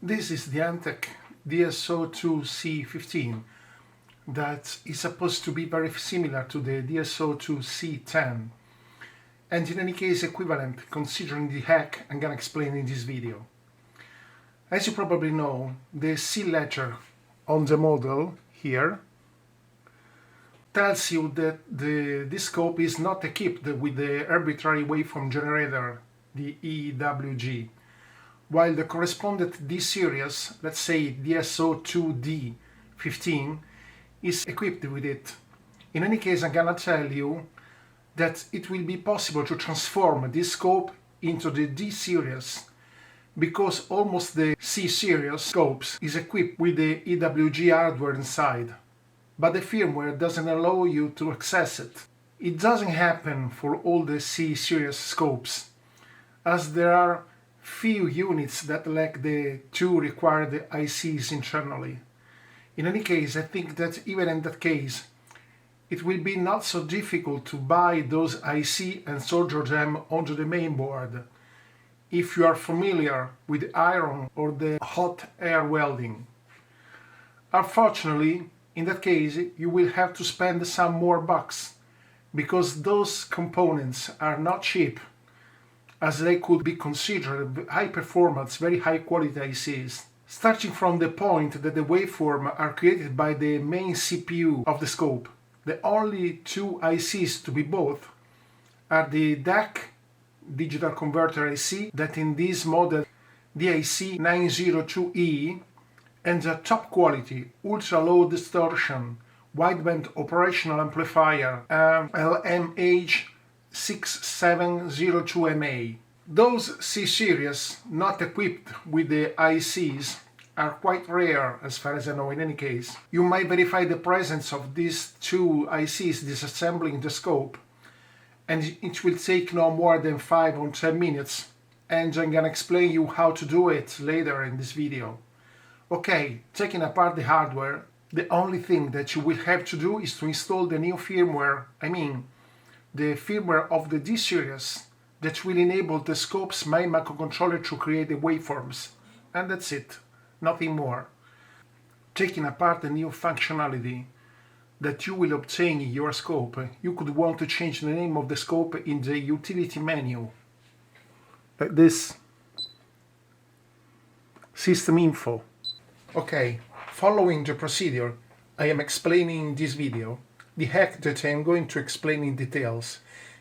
This is the Hantek DSO2C15 that is supposed to be very similar to the DSO2C10 and in any case equivalent considering the hack I'm gonna explain in this video. As you probably know, the C letter on the model here tells you that this scope is not equipped with the Arbitrary Waveform Generator, the AWG, while the correspondent D series, let's say DSO2D15, is equipped with it. In any case, I'm gonna tell you that it will be possible to transform this scope into the D series because almost the C series scopes is equipped with the AWG hardware inside, but the firmware doesn't allow you to access it. It doesn't happen for all the C series scopes, as there are few units that lack the two required ICs internally. In any case, I think that even in that case, it will be not so difficult to buy those IC and solder them onto the main board, if you are familiar with iron or the hot air welding. Unfortunately, in that case, you will have to spend some more bucks, because those components are not cheap, as they could be considered high performance, very high quality ICs. Starting from the point that the waveform are created by the main CPU of the scope, the only two ICs to be bought are the DAC digital converter IC, that in this model DIC 902E, and the top quality ultra low distortion wideband operational amplifier LMH6702MA. Those C series not equipped with the ICs are quite rare as far as I know. In any case, you might verify the presence of these two ICs disassembling the scope, and it will take no more than 5 or 10 minutes, and I'm gonna explain you how to do it later in this video. Okay, taking apart the hardware, the only thing that you will have to do is to install the new firmware, the firmware of the D series, that will enable the scope's main microcontroller to create the waveforms, and that's it, nothing more. Taking apart the new functionality that you will obtain in your scope, you could want to change the name of the scope in the utility menu, like this, system info. Okay, following the procedure I am explaining in this video, the hack that I am going to explain in details,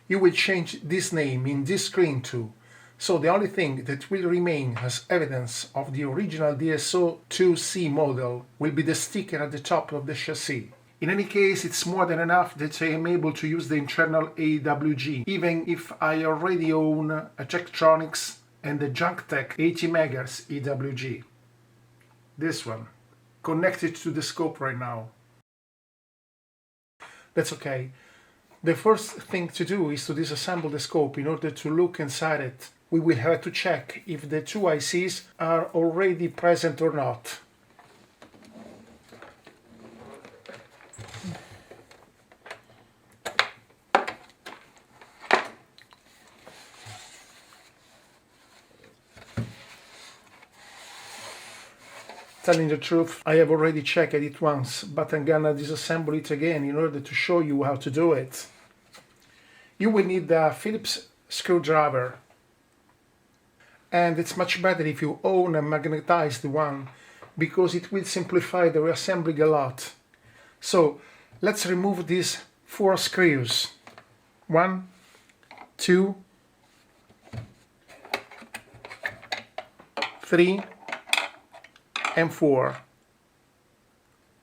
you will change this name in this screen too, so the only thing that will remain as evidence of the original DSO2C model will be the sticker at the top of the chassis. In any case, it's more than enough that I am able to use the internal AWG, even if I already own a Tektronix and the JunkTech 80 MHz AWG. This one, connected to the scope right now. That's okay. The first thing to do is to disassemble the scope in order to look inside it. We will have to check if the two ICs are already present or not. Telling the truth, I have already checked it once, but I'm gonna disassemble it again in order to show you how to do it. You will need a Phillips screwdriver, and it's much better if you own a magnetized one, because it will simplify the reassembling a lot. So let's remove these 4 screws. 1, 2, 3, and 4.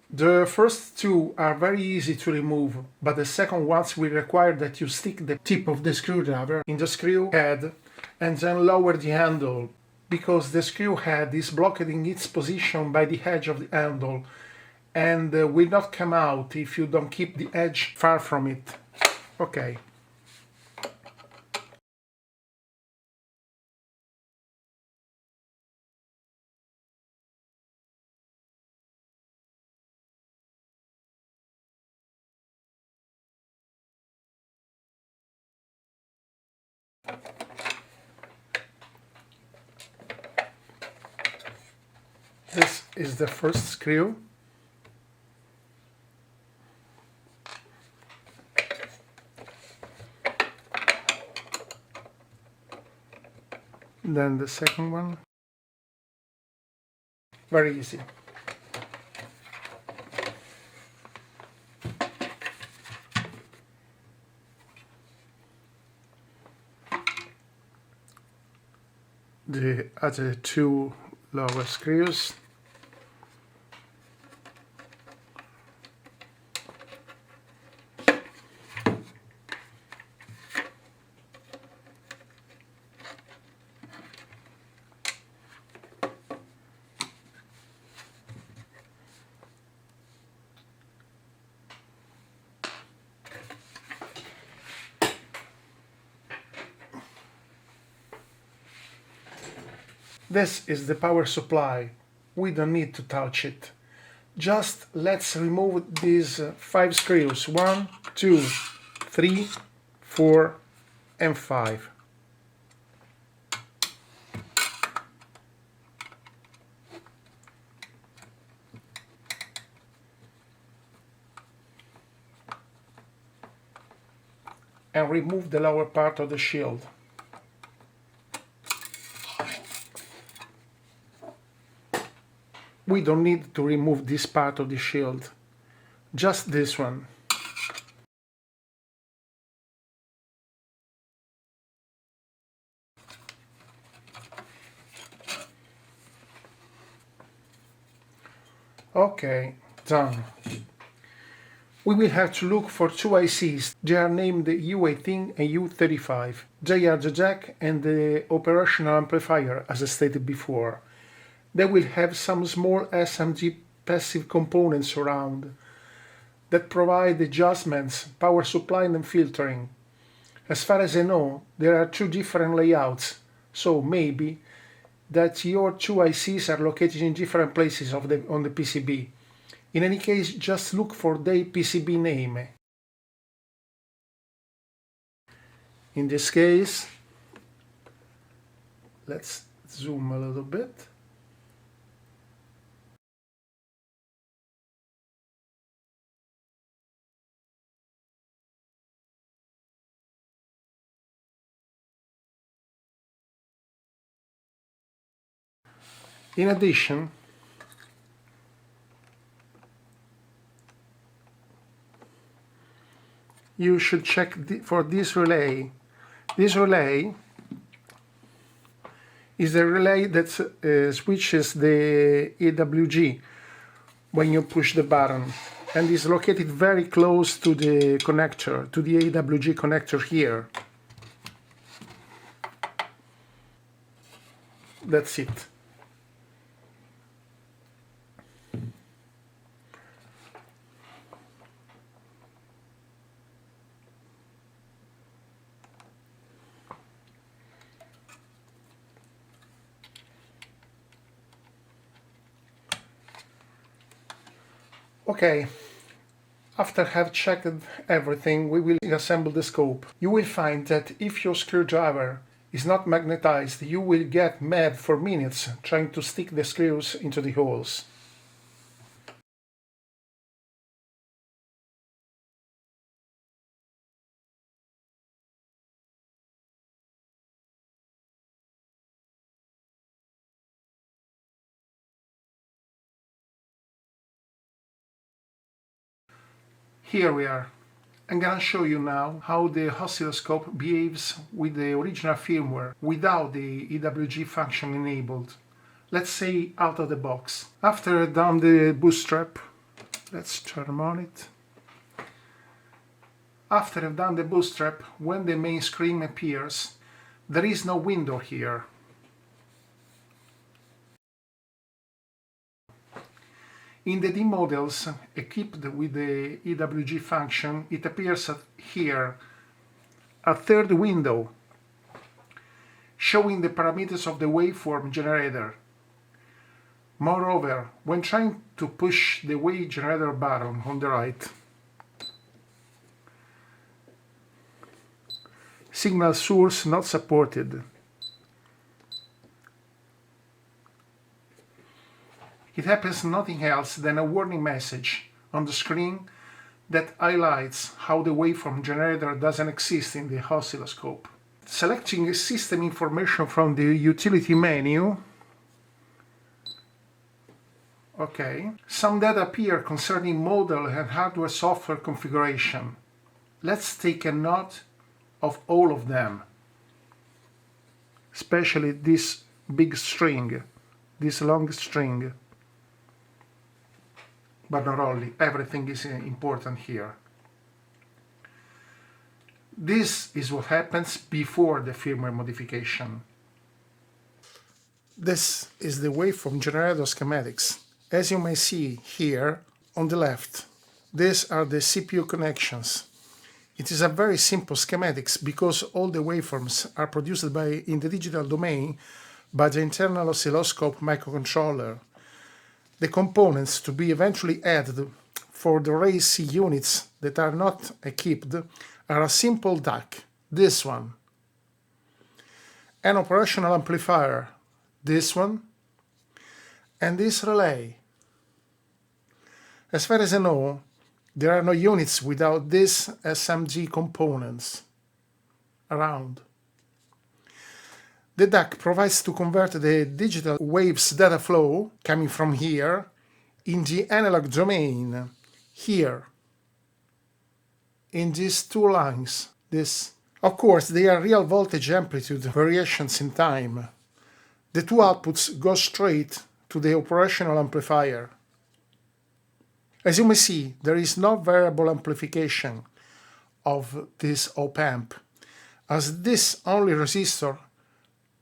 The first 2 are very easy to remove, but the second ones will require that you stick the tip of the screwdriver in the screw head and then lower the handle, because the screw head is blocked in its position by the edge of the handle and will not come out if you don't keep the edge far from it. Okay. This is the first screw. Then the second one. Very easy. The other two lower screws. This is the power supply. We don't need to touch it. Just let's remove these 5 screws. 1, 2, 3, 4 and 5. And remove the lower part of the shield. We don't need to remove this part of the shield, just this one. Okay, done. We will have to look for 2 ICs. They are named U18 and U35. They are the jack and the operational amplifier, as I stated before. They will have some small SMG passive components around that provide adjustments, power supply and filtering. As far as I know, there are 2 different layouts, so maybe that your 2 ICs are located in different places on the PCB. In any case, just look for their PCB name. In this case, let's zoom a little bit. In addition, you should check for this relay. This relay is the relay that switches the AWG when you push the button, and is located very close to the connector, to the AWG connector here. That's it. Okay, after have checked everything, we will assemble the scope. You will find that if your screwdriver is not magnetized, you will get mad for minutes trying to stick the screws into the holes. Here we are. I'm gonna show you now how the oscilloscope behaves with the original firmware without the AWG function enabled. Let's say out of the box. After I've done the bootstrap, let's turn on it. After I've done the bootstrap, when the main screen appears, there is no window here. In the D models equipped with the AWG function, it appears here a third window showing the parameters of the waveform generator. Moreover, when trying to push the wave generator button on the right, signal source not supported. it happens nothing else than a warning message on the screen that highlights how the waveform generator doesn't exist in the oscilloscope. Selecting system information from the utility menu, okay, some data appear concerning model and hardware software configuration. Let's take a note of all of them, especially this big string, this long string. But not only, everything is important here. This is what happens before the firmware modification. This is the waveform generator schematics. As you may see here on the left, these are the CPU connections. It is a very simple schematics because all the waveforms are produced in the digital domain by the internal oscilloscope microcontroller. The components to be eventually added for the race units that are not equipped are a simple DAC, this one, an operational amplifier, this one, and this relay. As far as I know, there are no units without these SMG components around. The DAC provides to convert the digital waves data flow coming from here in the analog domain here, in these two lines. Of course, they are real voltage amplitude variations in time. The two outputs go straight to the operational amplifier. As you may see, there is no variable amplification of this op-amp, as this only resistor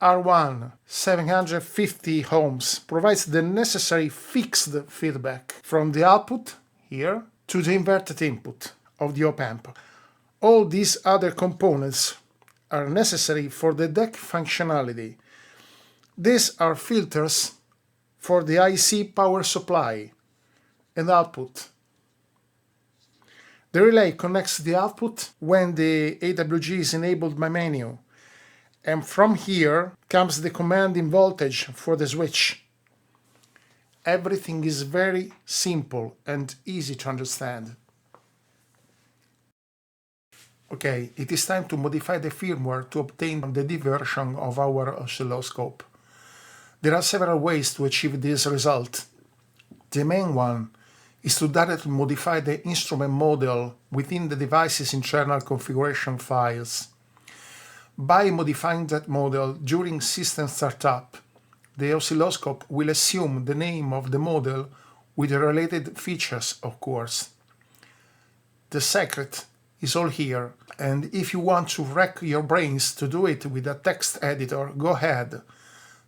R1 750 ohms provides the necessary fixed feedback from the output here to the inverted input of the op-amp. All these other components are necessary for the DAC functionality. These are filters for the IC power supply and output. The relay connects the output when the AWG is enabled by menu, and from here comes the commanding voltage for the switch. Everything is very simple and easy to understand. Okay, it is time to modify the firmware to obtain the D version of our oscilloscope. There are several ways to achieve this result. The main one is to directly modify the instrument model within the device's internal configuration files. By modifying that model during system startup, the oscilloscope will assume the name of the model with the related features, of course. The secret is all here, and if you want to rack your brains to do it with a text editor, go ahead.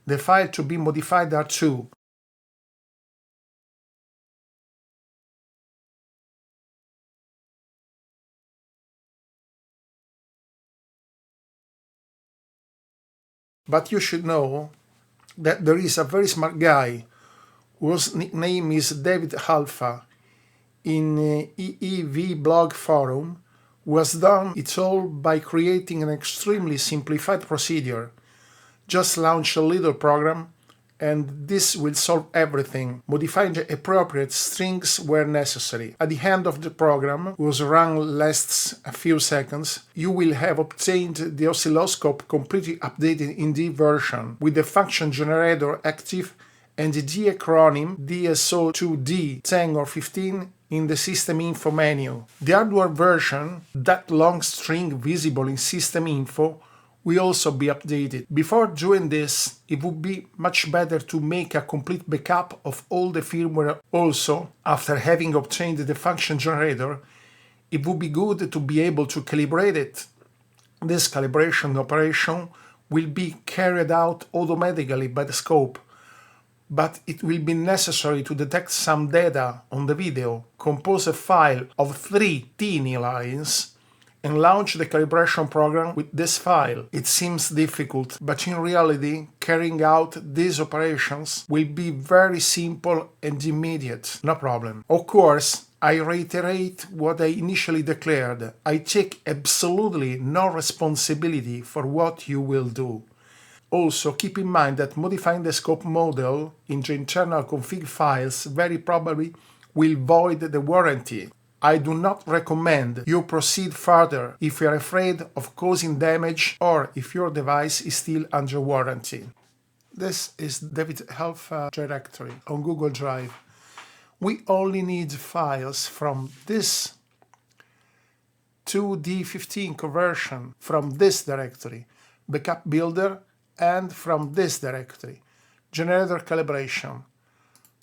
The file to be modified are two. But you should know that there is a very smart guy whose nickname is David Alpha in EEV blog forum, who has done it all by creating an extremely simplified procedure. Just launch a little program and this will solve everything, modifying the appropriate strings where necessary. At the end of the program, whose run lasts a few seconds, you will have obtained the oscilloscope completely updated in D version, with the function generator active and the D acronym DSO2D10 or 15 in the system info menu. The hardware version, that long string visible in system info, will also be updated. Before doing this, it would be much better to make a complete backup of all the firmware. Also, after having obtained the function generator, it would be good to be able to calibrate it. This calibration operation will be carried out automatically by the scope, but it will be necessary to detect some data on the video, compose a file of 3 teeny lines, and launch the calibration program with this file. It seems difficult, but in reality, carrying out these operations will be very simple and immediate, no problem. Of course, I reiterate what I initially declared. I take absolutely no responsibility for what you will do. Also, keep in mind that modifying the scope model in the internal config files very probably will void the warranty. I do not recommend you proceed further if you are afraid of causing damage or if your device is still under warranty. This is David Alpha directory on Google Drive. We only need files from this 2D15 conversion from this directory, backup builder, and from this directory, generator calibration.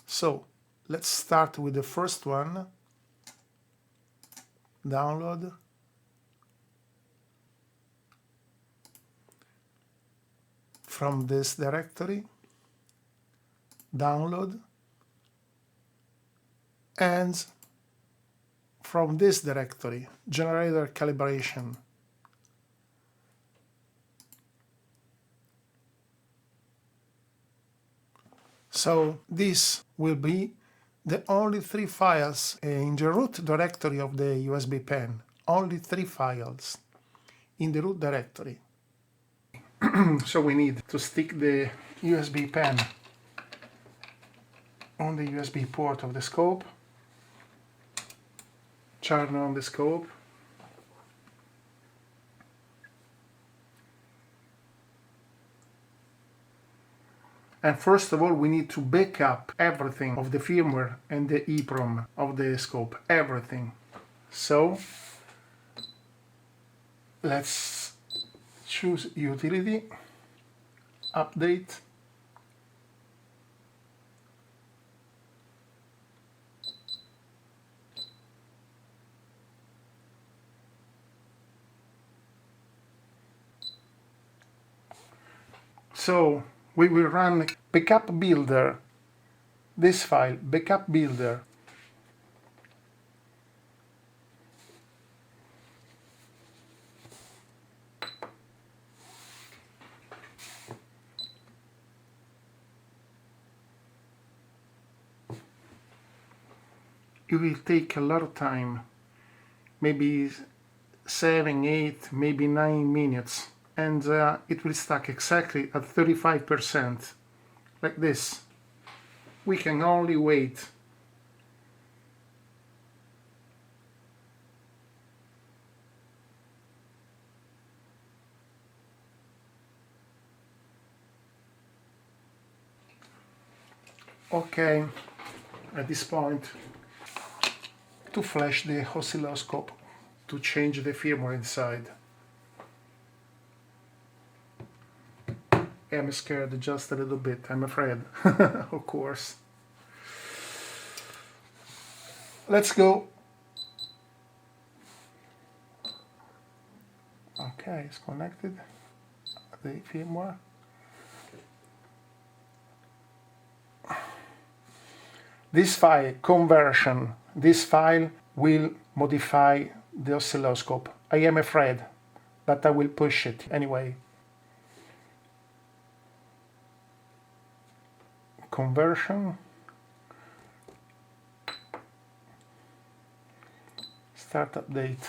So let's start with the first one, download. From this directory, download, and from this directory, generator calibration. So this will be the only 3 files in the root directory of the USB pen. Only 3 files in the root directory. So we need to stick the USB pen on the USB port of the scope, turn on the scope, and first of all we need to back up everything of the firmware and the EEPROM of the scope, everything. So let's choose utility, update, so we will run backup builder, this file, backup builder. It will take a lot of time, maybe 7, 8, maybe 9 minutes, and it will stack exactly at 35%, like this. We can only wait. Okay, at this point, to flash the oscilloscope to change the firmware inside. I'm scared just a little bit, I'm afraid, of course. Let's go. Okay, it's connected, the firmware. This file, conversion, this file will modify the oscilloscope. I am afraid, but I will push it anyway. Conversion. Start update.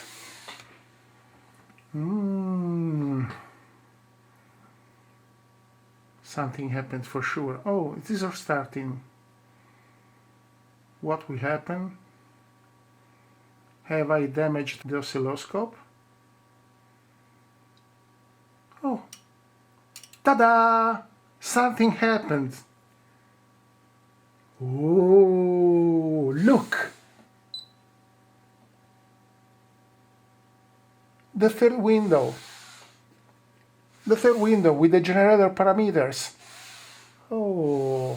Something happened for sure. Oh, it is starting. What will happen? Have I damaged the oscilloscope? Oh, ta-da! Something happened. Oh, look! The third window. The third window with the generator parameters. Oh.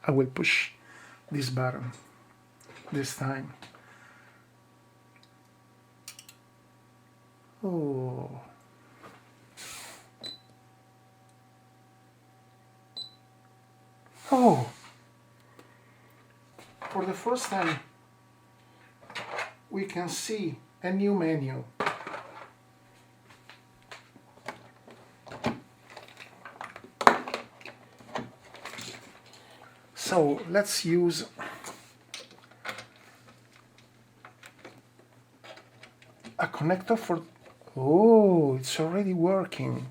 I will push this button this time. Oh. Oh. For the first time, we can see a new menu. So let's use a connector for... Oh, it's already working.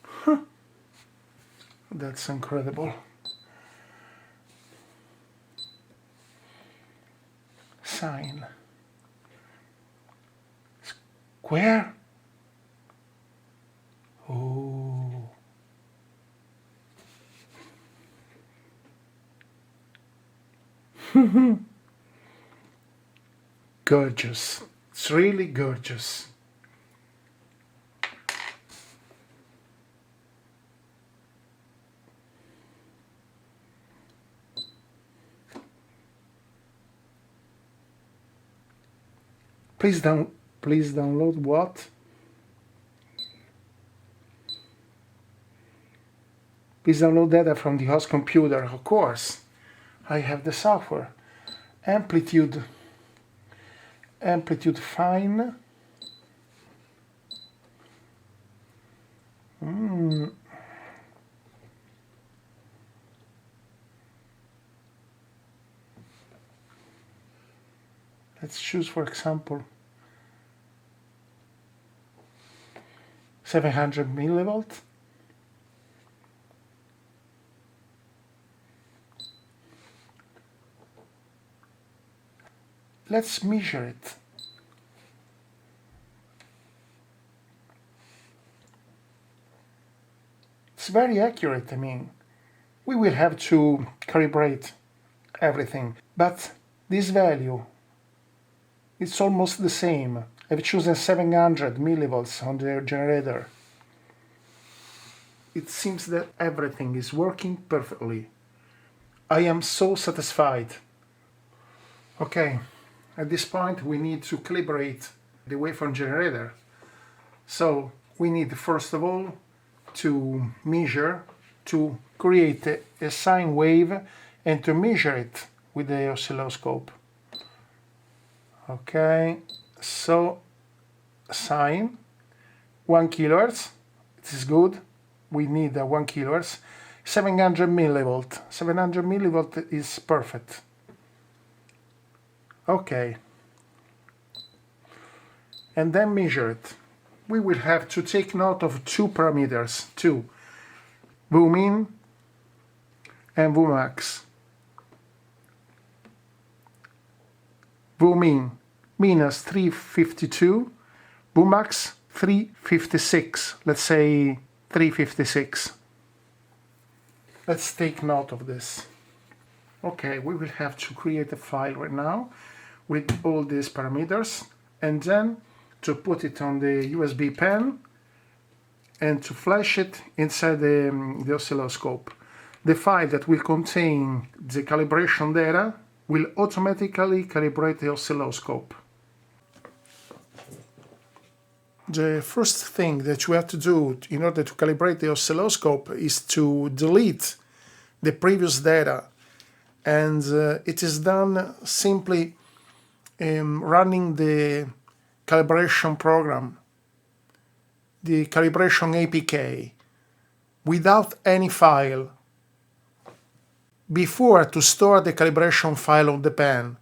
Huh. That's incredible. Sign. Square. Oh. Gorgeous. It's really gorgeous. Please download what? Please download data from the host computer. Of course, I have the software. Amplitude fine. Let's choose, for example, 700 millivolt. Let's measure it. It's very accurate. I mean, we will have to calibrate everything, but this value, it's almost the same. I've chosen 700 millivolts on the generator. It seems that everything is working perfectly. I am so satisfied. Okay, at this point we need to calibrate the waveform generator. So we need first of all to measure, to create a sine wave and to measure it with the oscilloscope. Okay, so sine 1 kilohertz, it is good. We need 1 kilohertz. 700 millivolt. 700 millivolt is perfect. Okay, and then measure it. We will have to take note of two parameters, Vmin and Vmax. Vmin minus 352, Vmax 356, let's say 356. Let's take note of this. Okay, we will have to create a file right now with all these parameters, and then to put it on the USB pen and to flash it inside the oscilloscope. The file that will contain the calibration data will automatically calibrate the oscilloscope. The first thing that you have to do in order to calibrate the oscilloscope is to delete the previous data, and it is done simply running the calibration program, the calibration APK, without any file, before to store the calibration file on the pen.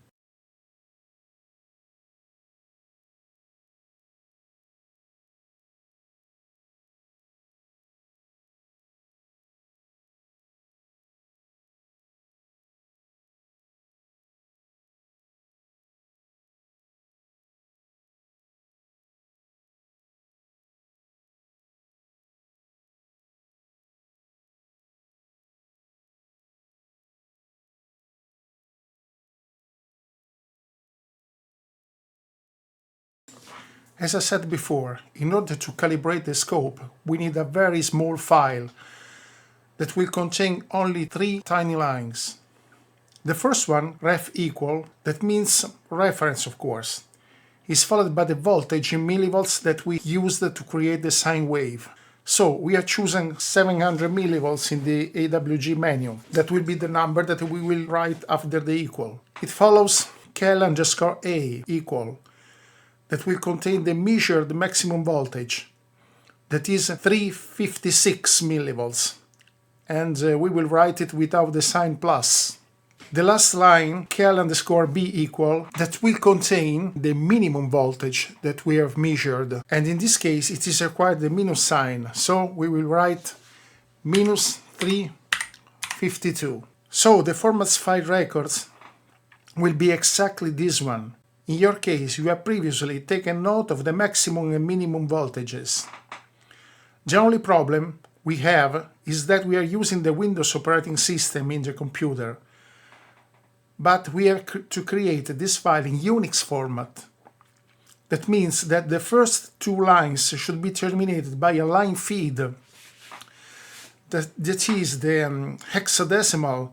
As I said before, in order to calibrate the scope, we need a very small file that will contain only 3 tiny lines. The first one, ref equal, that means reference of course, is followed by the voltage in millivolts that we used to create the sine wave. So we are choosing 700 millivolts in the AWG menu. That will be the number that we will write after the equal. It follows cal_a equal, that will contain the measured maximum voltage, that is 356 millivolts, and we will write it without the sign plus. The last line, cal_b equal, that will contain the minimum voltage that we have measured, and in this case it is required the minus sign, so we will write minus 352. So the formats file records will be exactly this one. In your case, you have previously taken note of the maximum and minimum voltages. The only problem we have is that we are using the Windows operating system in the computer, but we have to create this file in Unix format. That means that the first two lines should be terminated by a line feed that is the hexadecimal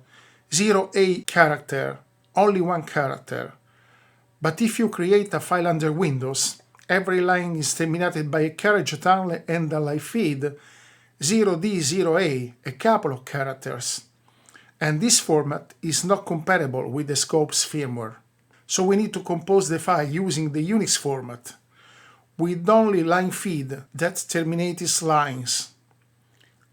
0A character, only one character. But if you create a file under Windows, every line is terminated by a carriage tunnel and a line feed 0D0A, a couple of characters. And this format is not compatible with the scope's firmware. So we need to compose the file using the Unix format, with only line feed that terminates lines.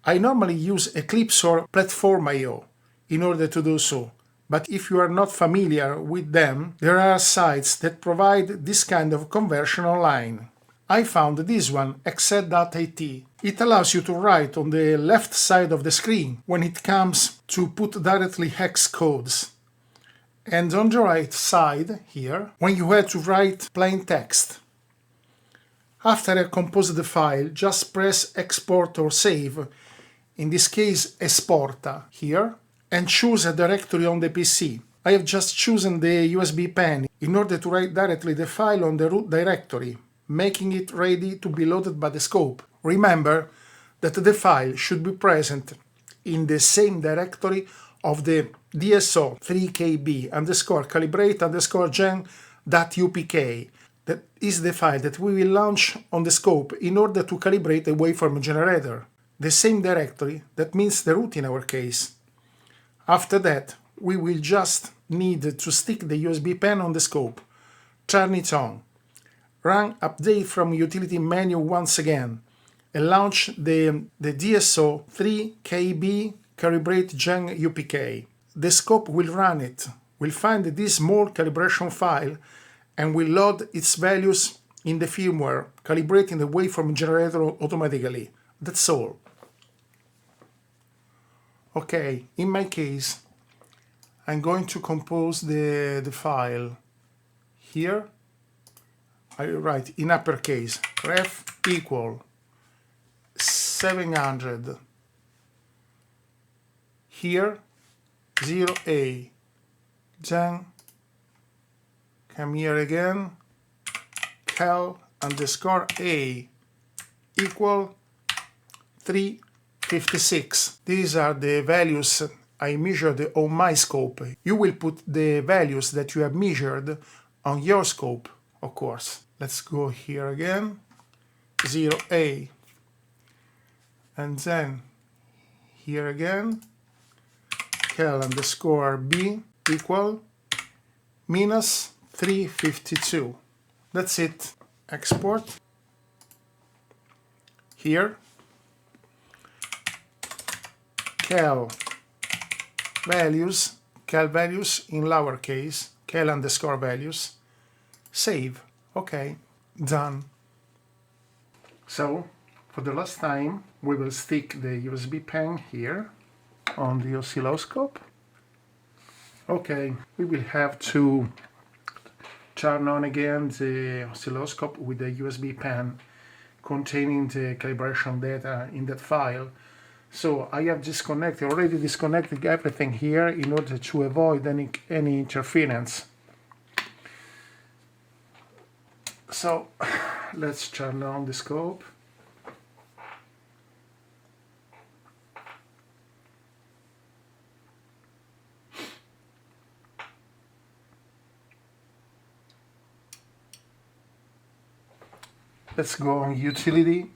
I normally use Eclipse or Platform.io in order to do so, but if you are not familiar with them, there are sites that provide this kind of conversion online. I found this one, exec.it. It allows you to write on the left side of the screen when it comes to put directly hex codes. And on the right side, here, when you have to write plain text. After I compose the file, just press export or save, in this case esporta, here, and choose a directory on the PC. I have just chosen the USB pen in order to write directly the file on the root directory, making it ready to be loaded by the scope. Remember that the file should be present in the same directory of the DSO3KB underscore calibrate underscore gen.upk. That is the file that we will launch on the scope in order to calibrate a waveform generator. The same directory, that means the root in our case. After that, we will just need to stick the USB pen on the scope, turn it on, run update from utility menu once again, and launch the DSO3KB calibrate gen UPK. The scope will run it, will find this small calibration file, and will load its values in the firmware, calibrating the waveform generator automatically. That's all. Okay, in my case, I'm going to compose the file. Here, I write in uppercase, ref equal 700. Here, 0A. Then, come here again, cal_a equal 356. These are the values I measured on my scope. You will put the values that you have measured on your scope, of course. Let's go here again, 0A, and then here again, cal_b equal minus 352. That's it. Export. Here, cal values in lowercase, cal_values, save. Okay, done. So, for the last time, we will stick the USB pen here on the oscilloscope. Okay, we will have to turn on again the oscilloscope with the USB pen containing the calibration data in that file. So I have already disconnected everything here in order to avoid any interference. So let's turn on the scope. Let's go on utility,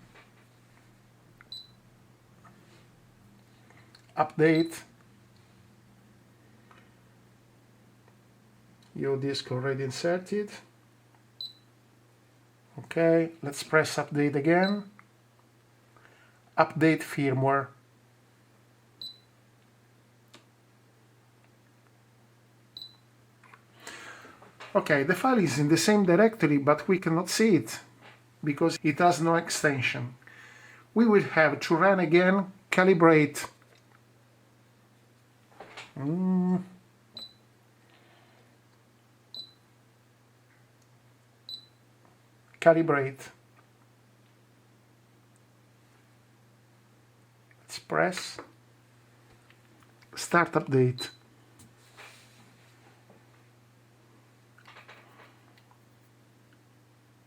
update, disk already inserted. Okay, let's press update again. Update firmware. Okay, the file is in the same directory, but we cannot see it because it has no extension. We will have to run again calibrate. Calibrate. Let's press start update.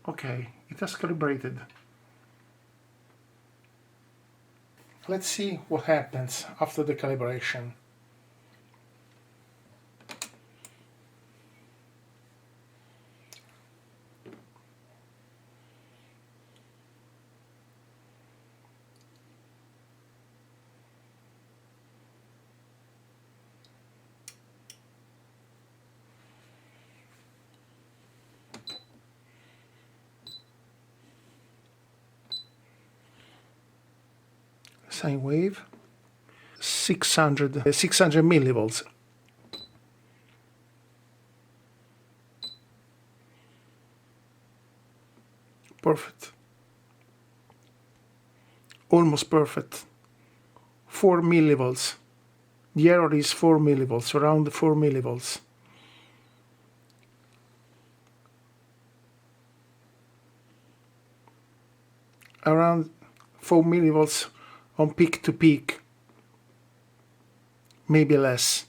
Okay, it has calibrated. Let's see what happens after the calibration. Sine wave, 600 millivolts. Perfect. Almost perfect. 4 millivolts. The error is 4 millivolts, around 4 millivolts. Around 4 millivolts on peak to peak, maybe less.